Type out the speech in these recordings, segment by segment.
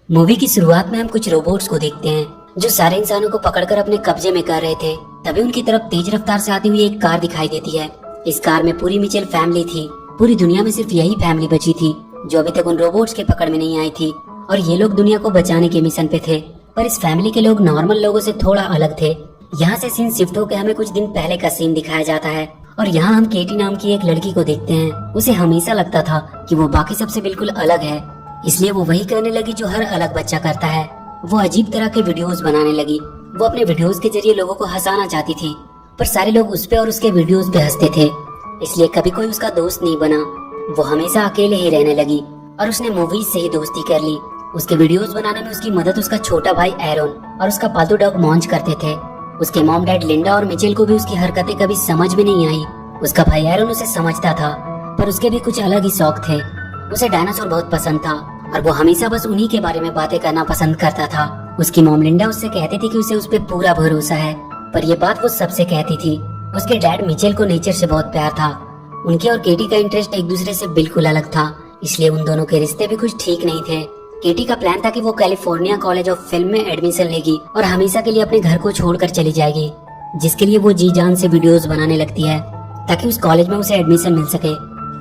Movie की शुरुआत में हम कुछ रोबोट्स को देखते हैं जो सारे इंसानों को पकड़कर अपने कब्जे में कर रहे थे। तभी उनकी तरफ तेज रफ्तार से आती हुई एक कार दिखाई देती है। इस कार में पूरी मिचेल फैमिली थी। पूरी दुनिया में सिर्फ यही फैमिली बची थी जो अभी तक उन रोबोट्स के पकड़ में नहीं आई थी, और ये लोग दुनिया को बचाने के मिशन पे थे। पर इस फैमिली के लोग नॉर्मल लोगों से थोड़ा अलग थे। यहाँ से सीन शिफ्ट होकर हमें कुछ दिन पहले का सीन दिखाया जाता है, और यहाँ हम केटी नाम की एक लड़की को देखते हैं। उसे हमेशा लगता था कि वो बाकी सबसे बिल्कुल अलग है, इसलिए वो वही करने लगी जो हर अलग बच्चा करता है। वो अजीब तरह के वीडियोस बनाने लगी। वो अपने वीडियोस के जरिए लोगों को हंसाना चाहती थी, पर सारे लोग उस पे और उसके वीडियोस पे हंसते थे, इसलिए कभी कोई उसका दोस्त नहीं बना। वो हमेशा अकेले ही रहने लगी और उसने मूवीज से ही दोस्ती कर ली। उसके वीडियोस बनाने में उसकी मदद उसका छोटा भाई एरोन और उसका पालतू डॉग मॉन्च करते थे। उसके मॉम डैड लिंडा और मिचेल को भी उसकी हरकतें कभी समझ में नहीं आई। उसका भाई एरोन उसे समझता था, पर उसके भी कुछ अलग ही शौक थे। उसे डायनासोर बहुत पसंद था और वो हमेशा बस उन्हीं के बारे में बातें करना पसंद करता था। उसकी मॉम लिंडा उससे कहती थी कि उसे उस पे पूरा भरोसा है, पर ये बात वो सबसे कहती थी। उसके डैड मिचेल को नेचर से बहुत प्यार था। उनके और केटी का इंटरेस्ट एक दूसरे से बिल्कुल अलग था, इसलिए उन दोनों के रिश्ते भी कुछ ठीक नहीं थे। केटी का प्लान था कि वो कैलिफोर्निया कॉलेज ऑफ फिल्म में एडमिशन लेगी और हमेशा के लिए अपने घर को छोड़कर चली जाएगी, जिसके लिए वो जी जान से वीडियोस बनाने लगती है ताकि उस कॉलेज में उसे एडमिशन मिल सके।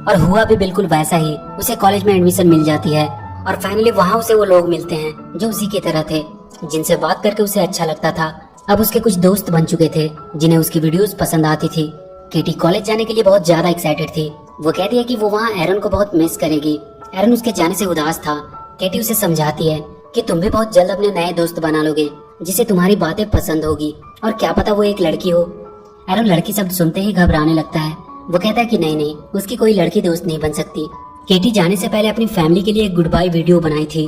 और हुआ भी बिल्कुल वैसा ही। उसे कॉलेज में एडमिशन मिल जाती है और फाइनली वहाँ उसे वो लोग मिलते हैं जो उसी की तरह थे, जिनसे बात करके उसे अच्छा लगता था। अब उसके कुछ दोस्त बन चुके थे जिन्हें उसकी वीडियोस पसंद आती थी। केटी कॉलेज जाने के लिए बहुत ज्यादा एक्साइटेड थी। वो कहती है कि वो वहाँ एरन को बहुत मिस करेगी। एरन उसके जाने से उदास था। केटी उसे समझाती है कि तुम भी बहुत जल्द अपने नए दोस्त बना लोगे जिसे तुम्हारी बातें पसंद होगी, और क्या पता वो एक लड़की हो। एरन लड़की शब्द सुनते ही घबराने लगता है। वो कहता है कि नहीं, उसकी कोई लड़की दोस्त नहीं बन सकती। केटी जाने से पहले अपनी फैमिली के लिए एक गुड बाय वीडियो बनाई थी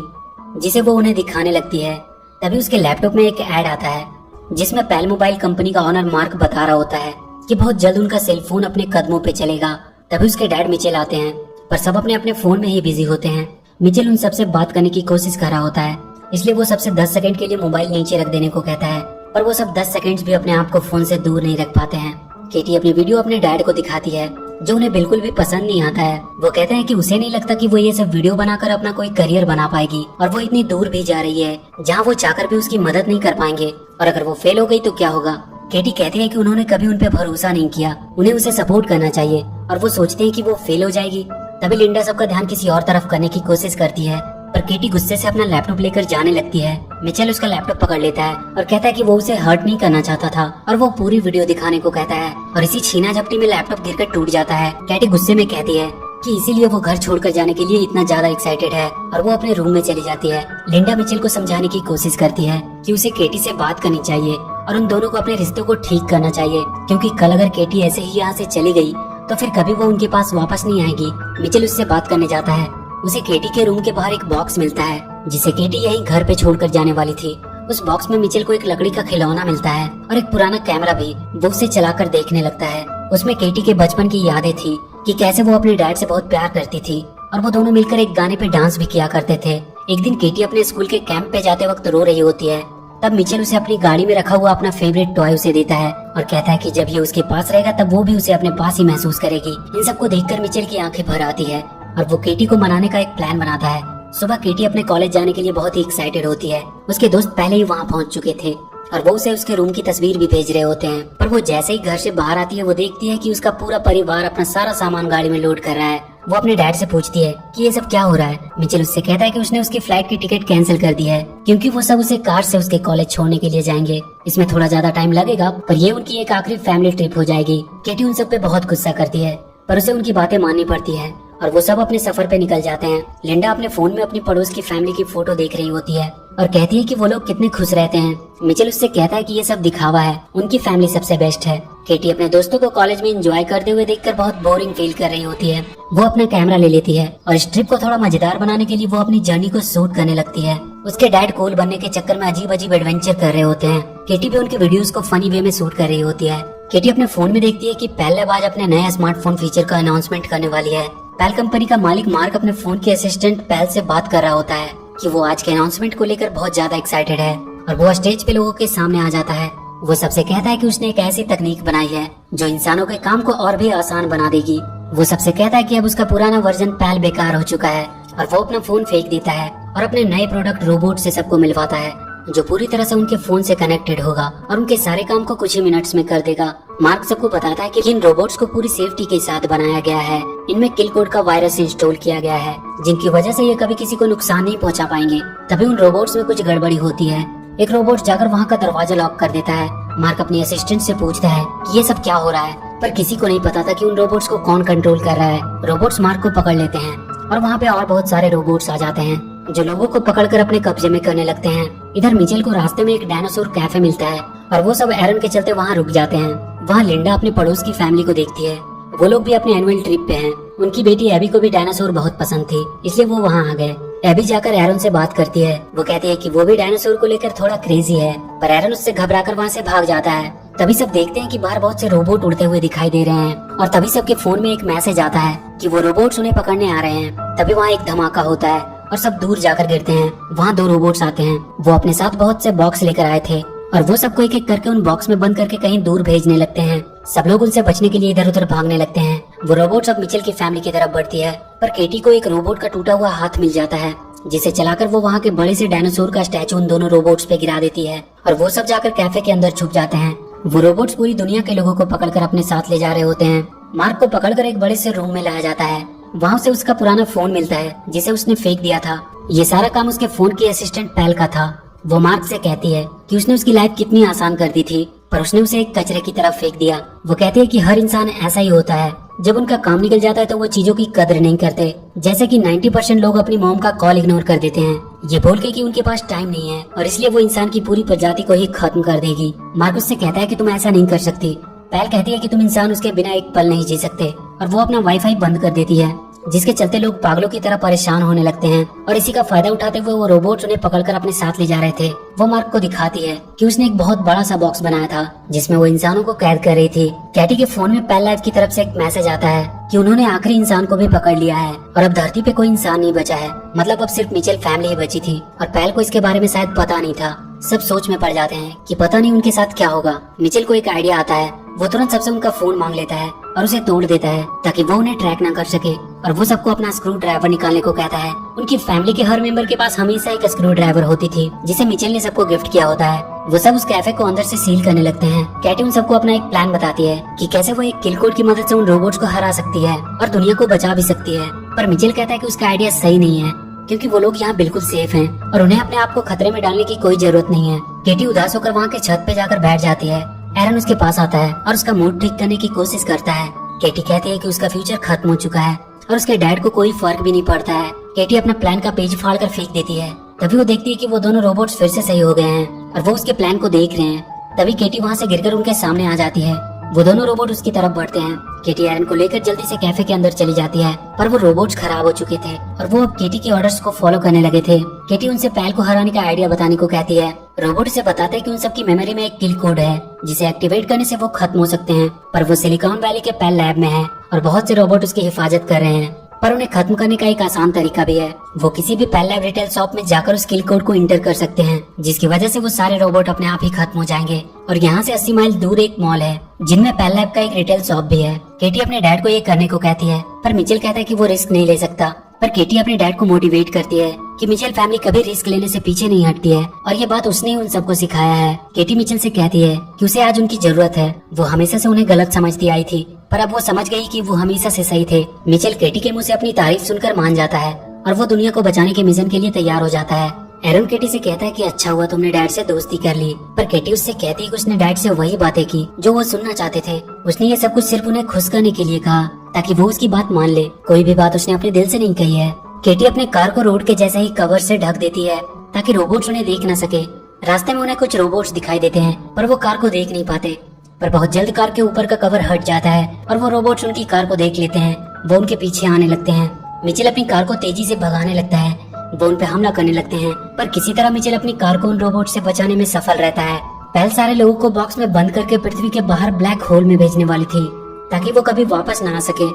जिसे वो उन्हें दिखाने लगती है। तभी उसके लैपटॉप में एक ऐड आता है जिसमें पेल मोबाइल कंपनी का ऑनर मार्क बता रहा होता है कि बहुत जल्द उनका सेल फोन अपने कदमों पे चलेगा। तभी उसके डैड मिचेल आते हैं, पर सब अपने अपने फोन में ही बिजी होते हैं। मिचेल उन सबसे बात करने की कोशिश कर रहा होता है, इसलिए वो सबसे 10 सेकंड के लिए मोबाइल नीचे रख देने को कहता है, पर वो सब 10 सेकंड्स भी अपने आप को फोन से दूर नहीं रख पाते हैं। केटी अपनी वीडियो अपने डैड को दिखाती है जो उन्हें बिल्कुल भी पसंद नहीं आता है। वो कहते हैं कि उसे नहीं लगता कि वो ये सब वीडियो बनाकर अपना कोई करियर बना पाएगी, और वो इतनी दूर भी जा रही है जहाँ वो चाहकर भी उसकी मदद नहीं कर पाएंगे, और अगर वो फेल हो गई तो क्या होगा। केटी कहती है कि उन्होंने कभी उन पे भरोसा नहीं किया, उन्हें उसे सपोर्ट करना चाहिए, और वो सोचते हैं कि वो फेल हो जाएगी। तभी लिंडा सबका ध्यान किसी और तरफ करने की कोशिश करती है, पर केटी गुस्से से अपना लैपटॉप लेकर जाने लगती है। मिचेल उसका लैपटॉप पकड़ लेता है और कहता है कि वो उसे हर्ट नहीं करना चाहता था, और वो पूरी वीडियो दिखाने को कहता है, और इसी छीना झपटी में लैपटॉप गिरकर टूट जाता है। केटी गुस्से में कहती है कि इसीलिए वो घर छोड़कर जाने के लिए इतना ज्यादा एक्साइटेड है, और वो अपने रूम में चली जाती है। लिंडा मिचेल को समझाने की कोशिश करती है कि उसे केटी से बात करनी चाहिए और उन दोनों को अपने रिश्तों को ठीक करना चाहिए, क्योंकि कल अगर केटी ऐसे ही यहाँ से चली गई तो फिर कभी वो उनके पास वापस नहीं आएगी। मिचेल उससे बात करने जाता है। उसे केटी के रूम के बाहर एक बॉक्स मिलता है जिसे केटी यहीं घर पे छोड़कर जाने वाली थी। उस बॉक्स में मिचेल को एक लकड़ी का खिलौना मिलता है और एक पुराना कैमरा भी। वो उसे चलाकर देखने लगता है। उसमें केटी के बचपन की यादें थी कि कैसे वो अपने डैड से बहुत प्यार करती थी, और वो दोनों मिलकर एक गाने पे डांस भी किया करते थे। एक दिन केटी अपने स्कूल के कैंप पे जाते वक्त रो रही होती है। तब मिचेल उसे अपनी गाड़ी में रखा हुआ अपना फेवरेट टॉय उसे देता है और कहता है कि जब ये उसके पास रहेगा तब वो भी उसे अपने पास ही महसूस करेगी। इन सबको देखकर मिचेल की आंखें भर आती है और वो केटी को मनाने का एक प्लान बनाता है। सुबह केटी अपने कॉलेज जाने के लिए बहुत ही एक्साइटेड होती है। उसके दोस्त पहले ही वहाँ पहुँच चुके थे और वो उसे उसके रूम की तस्वीर भी भेज रहे होते हैं, पर वो जैसे ही घर से बाहर आती है वो देखती है कि उसका पूरा परिवार अपना सारा सामान गाड़ी में लोड कर रहा है। वो अपने डैड से पूछती है कि ये सब क्या हो रहा है। मिचेल उससे कहता है कि उसने उसकी फ्लाइट की टिकट कैंसिल कर दी है, क्योंकि वो सब उसे कार से उसके कॉलेज छोड़ने के लिए जाएंगे। इसमें थोड़ा ज्यादा टाइम लगेगा, पर ये उनकी एक आखिरी फैमिली ट्रिप हो जाएगी। केटी उन सब पे बहुत गुस्सा करती है, पर उसे उनकी बातें माननी पड़ती है और वो सब अपने सफर पे निकल जाते हैं। लिंडा अपने फोन में अपनी पड़ोस की फैमिली की फोटो देख रही होती है और कहती है कि वो लोग कितने खुश रहते हैं। मिचेल उससे कहता है कि ये सब दिखावा है, उनकी फैमिली सबसे बेस्ट है। केटी अपने दोस्तों को कॉलेज में एंजॉय करते हुए देखकर बहुत बोरिंग फील कर रही होती है। वो अपना कैमरा ले लेती है और इस ट्रिप को थोड़ा मजेदार बनाने के लिए वो अपनी जर्नी को शूट करने लगती है। उसके डैड कूल बनने के चक्कर में अजीब अजीब एडवेंचर कर रहे होते हैं। केटी भी उनके वीडियोस को फनी वे में शूट कर रही होती है। केटी अपने फोन में देखती है कि पहले आज अपने नए स्मार्टफोन फीचर का अनाउंसमेंट करने वाली है। पेल कंपनी का मालिक मार्क अपने फोन के असिस्टेंट पेल से बात कर रहा होता है कि वो आज के अनाउंसमेंट को लेकर बहुत ज्यादा एक्साइटेड है, और वो स्टेज पे लोगों के सामने आ जाता है। वो सबसे कहता है कि उसने एक ऐसी तकनीक बनाई है जो इंसानों के काम को और भी आसान बना देगी। वो सबसे कहता है कि अब उसका पुराना वर्जन पेल बेकार हो चुका है और वो अपना फोन फेंक देता है और अपने नए प्रोडक्ट रोबोट से सबको मिलवाता है, जो पूरी तरह से उनके फोन से कनेक्टेड होगा और उनके सारे काम को कुछ ही मिनट्स में कर देगा। मार्क सबको बताता है कि इन रोबोट्स को पूरी सेफ्टी के साथ बनाया गया है, इनमें किल कोड का वायरस इंस्टॉल किया गया है, जिनकी वजह से ये कभी किसी को नुकसान नहीं पहुंचा पाएंगे। तभी उन रोबोट्स में कुछ गड़बड़ी होती है। एक रोबोट जाकर वहाँ का दरवाजा लॉक कर देता है। मार्क अपनी असिस्टेंट से पूछता है कि ये सब क्या हो रहा है, पर किसी को नहीं पता था कि उन रोबोट्स को कौन कंट्रोल कर रहा है। रोबोट्स मार्क को पकड़ लेते हैं और वहाँ पे और बहुत सारे रोबोट्स आ जाते हैं, जो लोगों को पकड़कर अपने कब्जे में करने लगते हैं। इधर मिचेल को रास्ते में एक डायनासोर कैफे मिलता है और वो सब एरन के चलते वहाँ रुक जाते हैं। वहाँ लिंडा अपने पड़ोस की फैमिली को देखती है। वो लोग भी अपने एनुअल ट्रिप पे हैं। उनकी बेटी एबी को भी डायनासोर बहुत पसंद थी, इसलिए वो वहाँ आ गए। एबी जाकर एरन से बात करती है। वो कहती है कि वो भी डायनासोर को लेकर थोड़ा क्रेजी है, पर एरन उससे घबराकर वहाँ से भाग जाता है। तभी सब देखते हैं कि बाहर बहुत से रोबोट उड़ते हुए दिखाई दे रहे हैं और तभी सबके फोन में एक मैसेज आता है कि वो रोबोट्स उन्हें पकड़ने आ रहे हैं। तभी वहाँ एक धमाका होता है और सब दूर जाकर गिरते हैं। वहाँ 2 रोबोट्स आते हैं। वो अपने साथ बहुत से बॉक्स लेकर आए थे और वो सबको एक एक करके उन बॉक्स में बंद करके कहीं दूर भेजने लगते हैं। सब लोग उनसे बचने के लिए इधर उधर भागने लगते हैं। वो रोबोट्स अब मिचेल की फैमिली की तरफ बढ़ती है, पर केटी को एक रोबोट का टूटा हुआ हाथ मिल जाता है, जिसे चलाकर वो वहाँ के बड़े से डायनासोर का स्टैचू उन दोनों रोबोट्स पे गिरा देती है और वो सब जाकर कैफे के अंदर छुप जाते हैं। वो रोबोट्स पूरी दुनिया के लोगों को पकड़कर अपने साथ ले जा रहे होते हैं। मार्क को पकड़कर एक बड़े से रूम में लाया जाता है। वहाँ से उसका पुराना फोन मिलता है, जिसे उसने फेंक दिया था। ये सारा काम उसके फोन की असिस्टेंट पैल का था। वो मार्क से कहती है कि उसने उसकी लाइफ कितनी आसान कर दी थी, पर उसने उसे एक कचरे की तरफ फेंक दिया। वो कहती है कि हर इंसान ऐसा ही होता है, जब उनका काम निकल जाता है तो वो चीजों की कदर नहीं करते। जैसे कि 90% लोग अपनी मॉम का कॉल इग्नोर कर देते हैं, ये बोल के कि उनके पास टाइम नहीं है और इसलिए वो इंसान की पूरी प्रजाति को ही खत्म कर देगी। मार्क उससे कहता है कि तुम ऐसा नहीं कर सकती। पैल कहती है कि तुम इंसान उसके बिना एक पल नहीं जी सकते और वो अपना वाईफाई बंद कर देती है, जिसके चलते लोग पागलों की तरह परेशान होने लगते हैं और इसी का फायदा उठाते हुए वो रोबोट्स उन्हें पकड़कर अपने साथ ले जा रहे थे। वो मार्क को दिखाती है कि उसने एक बहुत बड़ा सा बॉक्स बनाया था, जिसमें वो इंसानों को कैद कर रही थी। कैटी के फोन में पैल लाइफ की तरफ से एक मैसेज आता है कि उन्होंने आखिरी इंसान को भी पकड़ लिया है और अब धरती पे कोई इंसान नहीं बचा है। मतलब अब सिर्फ मिचेल फैमिली ही बची थी और पैल को इसके बारे में शायद पता नहीं था। सब सोच में पड़ जाते हैं कि पता नहीं उनके साथ क्या होगा। मिचेल को एक आइडिया आता है। वो तुरंत सबसे उनका फोन मांग लेता है और उसे तोड़ देता है ताकि वो उन्हें ट्रैक न कर सके और वो सबको अपना स्क्रू ड्राइवर निकालने को कहता है। उनकी फैमिली के हर मेंबर के पास हमेशा एक स्क्रू ड्राइवर होती थी, जिसे मिचेल ने सबको गिफ्ट किया होता है। वो सब उस कैफे को अंदर से सील करने लगते हैं। कैटी उन सबको अपना एक प्लान बताती है कि कैसे वो एक किल कोड की मदद से उन रोबोट्स को हरा सकती है और दुनिया को बचा भी सकती है। पर मिचेल कहता है कि उसका आइडिया सही नहीं है, क्योंकि वो लोग यहाँ बिल्कुल सेफ हैं और उन्हें अपने आप को खतरे में डालने की कोई जरूरत नहीं है। केटी उदास होकर वहाँ के छत पे जाकर बैठ जाती है। एरन उसके पास आता है और उसका मूड ठीक करने की कोशिश करता है। केटी कहती है कि उसका फ्यूचर खत्म हो चुका है और उसके डैड को कोई फर्क भी नहीं पड़ता है। केटी अपना प्लान का पेज फाड़ कर फेंक देती है। तभी वो देखती है कि वो दोनों रोबोट्स फिर से सही हो गए हैं और वो उसके प्लान को देख रहे हैं। तभी केटी वहाँ से गिरकर उनके सामने आ जाती है। वो दोनों रोबोट उसकी तरफ बढ़ते हैं। केटी एरन को लेकर जल्दी से कैफे के अंदर चली जाती है, पर वो रोबोट्स खराब हो चुके थे और वो अब केटी के ऑर्डर्स को फॉलो करने लगे थे। केटी उनसे पैल को हराने का आइडिया बताने को कहती है। रोबोट से बताते हैं कि उन सबकी मेमोरी में एक किल कोड है, जिसे एक्टिवेट करने से वो खत्म हो सकते हैं, पर वो सिलिकॉन वैली के पैल लैब में है और बहुत से रोबोट उसकी हिफाजत कर रहे हैं। पर उन्हें खत्म करने का एक आसान तरीका भी है। वो किसी भी पैल लैब रिटेल शॉप में जाकर उस किल कोड को इंटर कर सकते हैं, जिसकी वजह से वो सारे रोबोट अपने आप ही खत्म हो जाएंगे। और यहाँ से 80 माइल दूर एक मॉल है, जिनमें पैल लैब का एक रिटेल शॉप भी है। केटी अपने डैड को ये करने को कहती है, पर मिचेल कहता है कि वो रिस्क नहीं ले सकता। पर केटी अपने डैड को मोटिवेट करती है कि मिचेल फैमिली कभी रिस्क लेने से पीछे नहीं हटती है और ये बात उसने ही उन सबको सिखाया है। केटी मिचेल से कहती है कि उसे आज उनकी जरूरत है। वो हमेशा से उन्हें गलत समझती आई थी, पर अब वो समझ गई कि वो हमेशा से सही थे। मिचेल केटी के मुंह से अपनी तारीफ सुनकर मान जाता है और वो दुनिया को बचाने के मिशन के लिए तैयार हो जाता है। एरन केटी से कहता है कि अच्छा हुआ तुमने डैड से दोस्ती कर ली, पर केटी उससे कहती है कि उसने डैड से वही बातें की जो वो सुनना चाहते थे। उसने ये सब कुछ सिर्फ उन्हें खुश करने के लिए कहा, ताकि वो उसकी बात मान ले। कोई भी बात उसने अपने दिल से नहीं कही है। केटी अपने कार को रोड के जैसे ही कवर से ढक देती है, ताकि रोबोट्स उन्हें देख न सके। रास्ते में उन्हें कुछ रोबोट्स दिखाई देते हैं, पर वो कार को देख नहीं पाते। पर बहुत जल्द कार के ऊपर का कवर हट जाता है और वो रोबोट्स उनकी कार को देख लेते हैं। वो उनके पीछे आने लगते हैं। मिचेल अपनी कार को तेजी से भगाने लगता है। वो उन पे हमला करने लगते हैं, पर किसी तरह मिचेल अपनी कार को उन रोबोट से बचाने में सफल रहता है। पैल सारे लोगों को बॉक्स में बंद करके पृथ्वी के बाहर ब्लैक होल में भेजने वाली थी, ताकि वो कभी वापस न आ सके।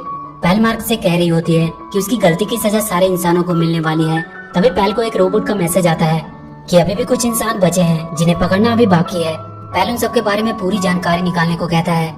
पैल मार्क से कह रही होती है कि उसकी गलती की सजा सारे इंसानों को मिलने वाली है। तभी पैल को एक रोबोट का मैसेज आता है कि अभी भी कुछ इंसान बचे हैं जिन्हें पकड़ना अभी बाकी है। पैल उन सबके बारे में पूरी जानकारी निकालने को कहता है।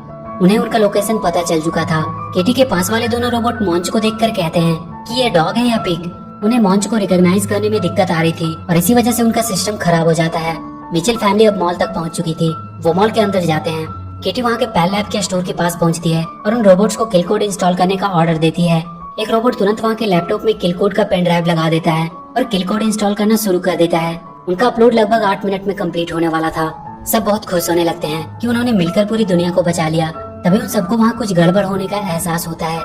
उन्हें उनका लोकेशन पता चल चुका था। केटी के पास वाले दोनों रोबोट मॉन्च को देखकर कहते हैं कि ये डॉग है या पिग। उन्हें मॉन्च को रिकॉग्नाइज करने में दिक्कत आ रही थी और इसी वजह से उनका सिस्टम खराब हो जाता है। मिचेल फैमिली अब मॉल तक पहुंच चुकी थी। वो मॉल के अंदर जाते हैं। केटी वहाँ के पैल लैब के स्टोर के पास पहुंचती है और उन रोबोट्स को किल कोड इंस्टॉल करने का ऑर्डर देती है। एक रोबोट तुरंत वहाँ के लैपटॉप में किल कोड का पेन ड्राइव लगा देता है और किल कोड इंस्टॉल करना शुरू कर देता है। उनका अपलोड लगभग 8 मिनट में कंप्लीट होने वाला था। सब बहुत खुश होने लगते हैं कि उन्होंने मिलकर पूरी दुनिया को बचा लिया। तभी उन सबको वहाँ कुछ गड़बड़ होने का एहसास होता है।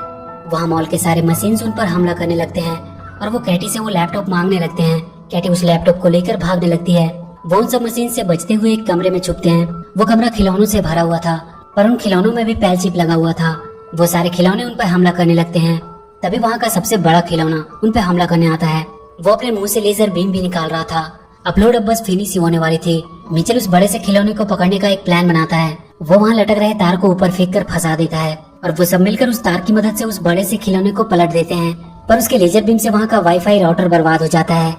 वहाँ मॉल के सारे मशीन्स उन पर हमला करने लगते हैं और वो कैटी से वो लैपटॉप मांगने लगते हैं। कैटी उस लैपटॉप को लेकर भागने लगती है। वो उन सब मशीन से बचते हुए एक कमरे में छुपते हैं। वो कमरा खिलौनों से भरा हुआ था, पर उन खिलौनों में भी पैल चिप लगा हुआ था। वो सारे खिलौने उन पर हमला करने लगते हैं। तभी वहाँ का सबसे बड़ा खिलौना उन पर हमला करने आता है। वो अपने मुंह से लेजर बीम भी निकाल रहा था। अपलोड अब बस फिनिश ही होने वाली थी। मिचेल उस बड़े से खिलौने को पकड़ने का एक प्लान बनाता है। वो वहाँ लटक रहे तार को ऊपर फेंक कर फंसा देता है और वो सब मिलकर उस तार की मदद से उस बड़े से खिलौने को पलट देते हैं। पर उसके लेजर बीम से वहाँ का वाईफाई राउटर बर्बाद हो जाता है,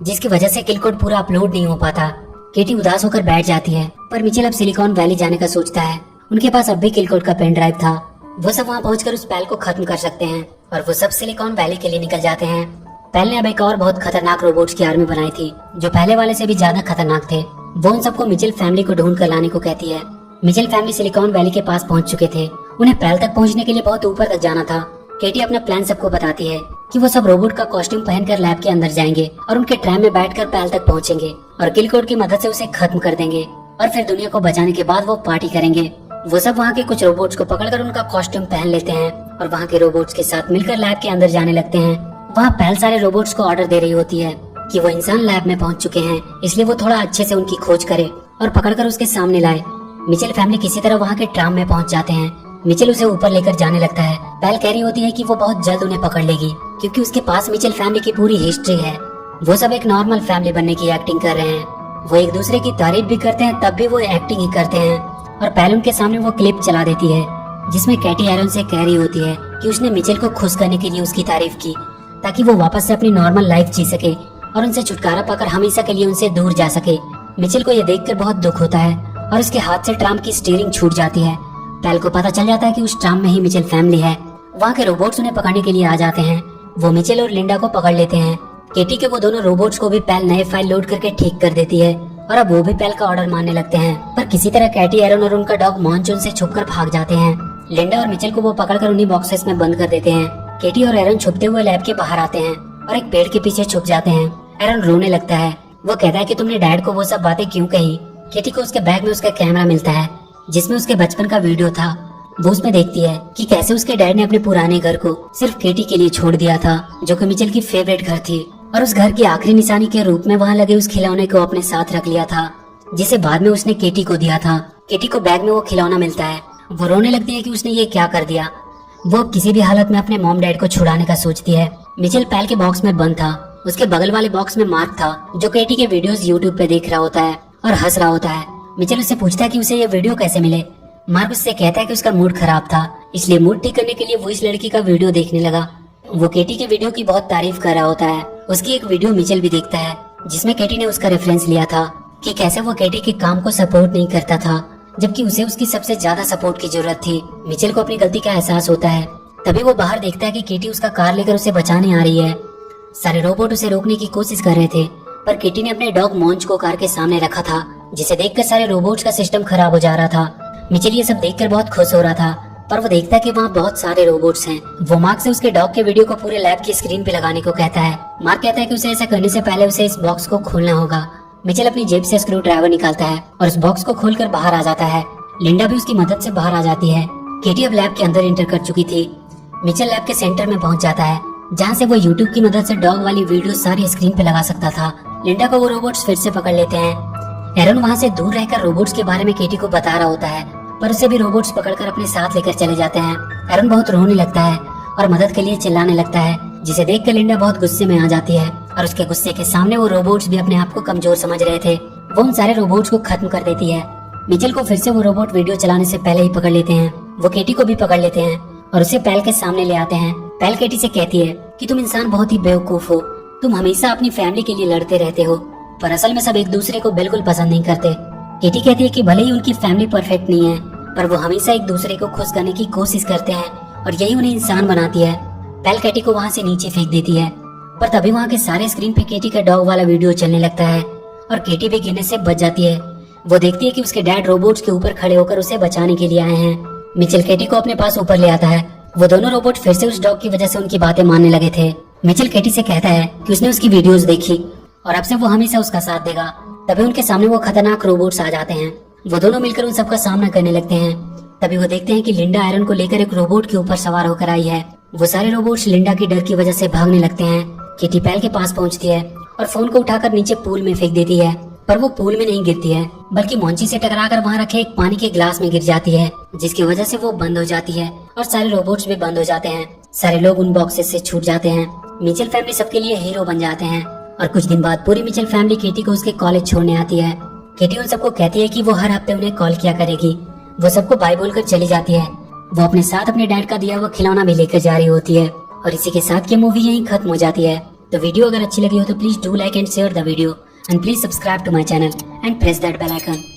जिसकी वजह से किल कोड पूरा अपलोड नहीं हो पाता। केटी उदास होकर बैठ जाती है, पर मिचेल अब सिलिकॉन वैली जाने का सोचता है। उनके पास अब भी किल कोड का पेन ड्राइव था। वो सब वहाँ पहुंचकर उस पैल को खत्म कर सकते हैं और वो सब सिलिकॉन वैली के लिए निकल जाते हैं। पैल ने अब एक और बहुत खतरनाक रोबोट्स की आर्मी बनाई थी, जो पहले वाले से भी ज्यादा खतरनाक थे। वो उन सबको मिचेल फैमिली को ढूंढ कर लाने को कहती है। मिचेल फैमिली सिलिकॉन वैली के पास पहुंच चुके थे। उन्हें पैल तक पहुंचने के लिए बहुत ऊपर तक जाना था। केटी अपना प्लान सबको बताती है कि वो सब रोबोट का कॉस्ट्यूम पहनकर लैब के अंदर जाएंगे और उनके ट्रैम में बैठकर पैल तक पहुंचेंगे और किल कोड की मदद से उसे खत्म कर देंगे और फिर दुनिया को बचाने के बाद वो पार्टी करेंगे। वो सब वहाँ के कुछ रोबोट्स को पकड़कर उनका कॉस्ट्यूम पहन लेते हैं और वहाँ के रोबोट्स के साथ मिलकर लैब के अंदर जाने लगते हैं। वहाँ पैल सारे रोबोट्स को ऑर्डर दे रही होती है कि वो इंसान लैब में पहुंच चुके हैं, इसलिए वो थोड़ा अच्छे से उनकी खोज करे और पकड़कर उसके सामने लाए। मिचेल फैमिली किसी तरह वहाँ के ट्राम में पहुंच जाते हैं। मिचेल उसे ऊपर लेकर जाने लगता है। पैल कह रही होती है कि वो बहुत जल्द उन्हें पकड़ लेगी, क्योंकि उसके पास मिचेल फैमिली की पूरी हिस्ट्री है। वो सब एक नॉर्मल फैमिली बनने की एक्टिंग कर रहे हैं। वो एक दूसरे की तारीफ भी करते हैं, तब भी वो एक्टिंग ही करते हैं। और पैल उनके सामने वो क्लिप चला देती है जिसमें कैटी एरन से कह रही होती है कि उसने मिचेल को खुश करने के लिए उसकी तारीफ की, ताकि वो वापस से अपनी नॉर्मल लाइफ जी सके और उनसे छुटकारा पाकर हमेशा के लिए उनसे दूर जा सके। मिचेल को यह देखकर बहुत दुख होता है और उसके हाथ से ट्राम की स्टीयरिंग छूट जाती है। पैल को पता चल जाता है कि उस ट्राम में ही मिचेल फैमिली है। वहाँ के रोबोट्स उन्हें पकड़ने के लिए आ जाते हैं। वो मिचेल और लिंडा को पकड़ लेते हैं। केटी के वो दोनों रोबोट्स को भी पैल नए फाइल लोड करके ठीक कर देती है और अब वो भी पैल का ऑर्डर मानने लगते हैं। पर किसी तरह कैटी, एरन और उनका डॉग मॉन्चून से छुपकर भाग जाते हैं। लिंडा और मिचेल को वो पकड़कर उन्हीं बॉक्सेस में बंद कर देते हैं। केटी और एरन छुपते हुए लैब के बाहर आते हैं और एक पेड़ के पीछे छुप जाते हैं। एरन रोने लगता है। वो कहता है कि तुमने डैड को वो सब बातें क्यों कही। केटी को उसके बैग में उसका कैमरा मिलता है जिसमें उसके बचपन का वीडियो था। वो उसमें देखती है कि कैसे उसके डैड ने अपने पुराने घर को सिर्फ केटी के लिए छोड़ दिया था, जो कि मिचेल की फेवरेट घर थी, और उस घर की आखिरी निशानी के रूप में वहाँ लगे उस खिलौने को अपने साथ रख लिया था, जिसे बाद में उसने केटी को दिया था। केटी को बैग में वो खिलौना मिलता है। वो रोने लगती है कि उसने ये क्या कर दिया। वो अब किसी भी हालत में अपने मॉम डैड को छुड़ाने का सोचती है। मिचेल पैल के बॉक्स में बंद था। उसके बगल वाले बॉक्स में मार्क था, जो केटी के वीडियोस यूट्यूब पे देख रहा होता है और हंस रहा होता है। मिचेल उससे पूछता है कि उसे ये वीडियो कैसे मिले। मार्क उससे कहता है कि उसका मूड खराब था, इसलिए मूड ठीक करने के लिए वो इस लड़की का वीडियो देखने लगा। वो केटी के वीडियो की बहुत तारीफ कर रहा होता है। उसकी एक वीडियो मिचेल भी देखता है जिसमें केटी ने उसका रेफरेंस लिया था कि कैसे वो केटी के काम को सपोर्ट नहीं करता था, जबकि उसे उसकी सबसे ज्यादा सपोर्ट की जरूरत थी। मिचेल को अपनी गलती का एहसास होता है। तभी वो बाहर देखता है कि केटी उसका कार लेकर उसे बचाने आ रही है। सारे रोबोट उसे रोकने की कोशिश कर रहे थे, पर केटी ने अपने डॉग मॉन्च को कार के सामने रखा था, जिसे देखकर सारे रोबोट्स का सिस्टम खराब हो जा रहा था। मिचेल ये सब देखकर बहुत खुश हो रहा था, पर वो देखता है कि वहाँ बहुत सारे रोबोट्स हैं। वो मार्क से उसके डॉग के वीडियो को पूरे लैब की स्क्रीन पे लगाने को कहता है। मार्क कहता है कि उसे ऐसा करने से पहले उसे इस बॉक्स को खोलना होगा। मिचेल अपनी जेब से स्क्रू ड्राइवर निकालता है और उस बॉक्स को खोलकर बाहर आ जाता है। लिंडा भी उसकी मदद से बाहर आ जाती है। केटी अब लैब के अंदर एंटर कर चुकी थी। मिचेल लैब के सेंटर में पहुंच जाता है, जहां से वो यूट्यूब की मदद से डॉग वाली वीडियो सारी स्क्रीन पे लगा सकता था। लिंडा को वो रोबोट्स फिर से पकड़ लेते हैं। एरन वहां से दूर रहकर रोबोट्स के बारे में केटी को बता रहा होता है, पर उसे भी रोबोट्स पकड़कर अपने साथ लेकर चले जाते हैं। एरन बहुत रोने लगता है और मदद के लिए चिल्लाने लगता है, जिसे देखकर लिंडा बहुत गुस्से में आ जाती है और उसके गुस्से के सामने वो रोबोट्स भी अपने आप को कमजोर समझ रहे थे। वो उन सारे रोबोट्स को खत्म कर देती है। मिचेल को फिर से वो रोबोट वीडियो चलाने से पहले ही पकड़ लेते हैं। वो केटी को भी पकड़ लेते हैं और उसे पैल के सामने ले आते हैं। पैल केटी से कहती है कि तुम इंसान बहुत ही बेवकूफ हो। तुम हमेशा अपनी फैमिली के लिए लड़ते रहते हो, पर असल में सब एक दूसरे को बिल्कुल पसंद नहीं करते। केटी कहती है कि भले ही उनकी फैमिली परफेक्ट नहीं है, पर वो हमेशा एक दूसरे को खुश करने की कोशिश करते हैं और यही उन्हें इंसान बनाती है। पैल केटी को वहाँ से नीचे फेंक देती है, पर तभी वहाँ के सारे स्क्रीन पे केटी का डॉग वाला वीडियो चलने लगता है और केटी भी गिरने से बच जाती है। वो देखती है कि उसके डैड रोबोट्स के ऊपर खड़े होकर उसे बचाने के लिए आए हैं। मिचेल केटी को अपने पास ऊपर ले आता है। वो दोनों रोबोट फिर से उस डॉग की वजह से उनकी बातें मानने लगे थे। मिचेल केटी से कहता है कि उसने उसकी वीडियोस देखी और अब से वो हमेशा उसका साथ देगा। तभी उनके सामने वो खतरनाक रोबोट्स आ जाते हैं। वो दोनों मिलकर उन सबका सामना करने लगते हैं। तभी वो देखते हैं कि लिंडा आयरन को लेकर एक रोबोट के ऊपर सवार होकर आई है। वो सारे रोबोट्स लिंडा की डर की वजह से भागने लगते हैं। किटी पैल के पास पहुंचती है और फोन को उठाकर नीचे पूल में फेंक देती है, पर वो पूल में नहीं गिरती है बल्कि मोंची से टकराकर वहाँ रखे एक पानी के गिलास में गिर जाती है, जिसकी वजह से वो बंद हो जाती है और सारे रोबोट्स भी बंद हो जाते हैं। सारे लोग उन बॉक्सेस से छूट जाते हैं। मिचेल फैमिली सबके लिए हीरो बन जाते हैं और कुछ दिन बाद पूरी मिचेल फैमिली केटी को उसके कॉलेज छोड़ने आती है। केटी उन सबको कहती है कि वो हर हफ्ते उन्हें कॉल किया करेगी। वो सबको बाय बोलकर चली जाती है। वो अपने साथ अपने डैड का दिया हुआ खिलौना भी लेकर जा रही होती है और इसी के साथ ये मूवी यहीं खत्म हो जाती है। तो वीडियो अगर अच्छी लगी हो तो please do like and share the video and please subscribe to my channel and press that bell icon.